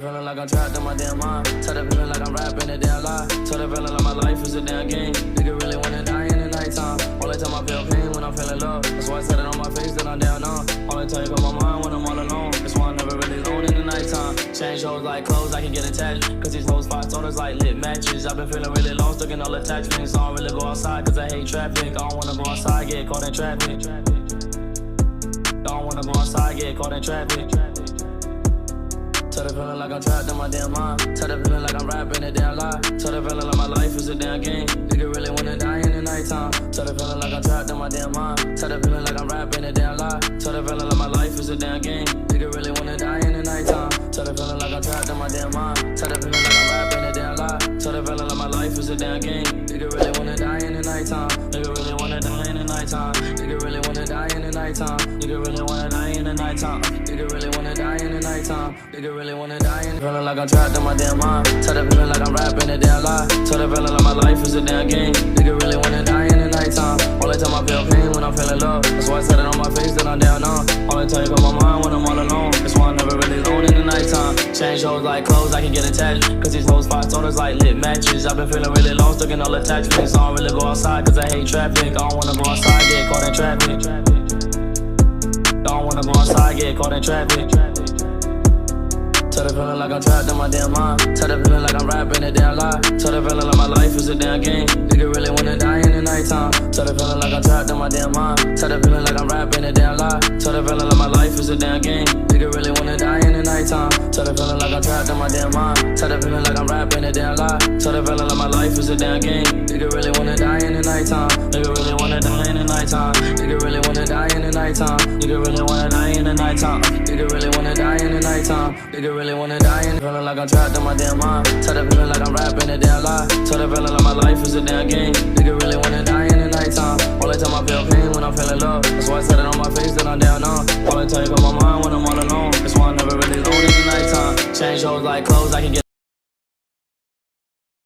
Feeling like I'm trapped in my damn mind. Tell the feeling like I'm rapping a damn lie. Tell the feeling like my life is a damn game. Nigga really wanna die in the nighttime. Only time I feel pain when I'm feeling love. That's why I said it on my face that I'm down on. Only time you on my mind when I'm all alone. That's why I'm never really alone in the nighttime. Change hoes like clothes, I can get attached. Cause these hoes fight orders like lit matches. I've been feeling really lost, stuck in all attachments. I don't really go outside cause I hate traffic. I don't wanna go outside, get caught in traffic. Don't wanna go outside, get caught in traffic. Tell the feeling like I'm trapped in my damn mind. Tell the feeling like I'm rapping a damn lie. Tell the feeling like my life is a damn game. Nigga really wanna die in the nighttime. Tell the feeling like I'm trapped in my damn mind. Tell the feeling like I'm rapping a damn lie. Tell the feeling like my life is a damn game. Nigga really wanna die in the nighttime. Tell the feeling like I'm trapped in my damn mind. Tell the feeling like I'm rapping a damn lie. Tell the feeling like my life is a damn game. Nigga really wanna die in the nighttime. Nigga really wanna die in the nighttime. Nigga really wanna die in the nighttime. Nigga really wanna die in the nighttime. Nigga really wanna die in the nighttime. Nigga really wanna die in the feeling like I'm trapped in my damn mind. Tell the feeling like I'm rapping a damn lie. Tell the feeling like my life is a damn game. Nigga really wanna die in the nighttime. Only time I feel pain when I'm feeling love. That's why I said it on my face that I'm down on. Only time you on my mind when I'm all alone. That's why I'm never really alone in the nighttime. Change hoes like clothes, I can get attached. Cause these hoes fight orders like lit matches. I've been feeling really lost, stuck in all attachments. I don't really go outside cause I hate traffic. I don't wanna go outside, get caught in traffic. Don't wanna go outside, get caught in traffic. Tell the feeling like I'm trapped in my damn mind. Tell the feeling like I'm rapping a damn lie. Tell the feeling like my life is a damn game. Nigga really wanna die in the nighttime. Tell the feeling like I'm trapped in my damn mind. Tell the feeling like I'm rapping a damn lie. Tell the feeling like my life is a damn game. Nigga really wanna die in the nighttime. Tell the feeling like I'm trapped in my damn mind. Tell the feeling like I'm rapping a damn lie. Tell the feeling like my life is a damn game. Nigga really wanna die in the nighttime. Nigga really wanna die in the nighttime. Nigga really wanna die in the nighttime. Nigga really wanna die in the nighttime. Nigga really wanna die in the nighttime. Nigga really wanna die in the feeling like I'm trapped in my damn mind. Tell the feeling like I'm rapping a damn lie. Tell the feeling like my life is a damn game. Nigga really wanna die in the nighttime. Only time I feel pain when I'm feeling love. That's why I said it on my face that I'm down on. Only time you on my mind when I'm all alone. That's why I'm never really alone in the nighttime. Change hoes like clothes, I can get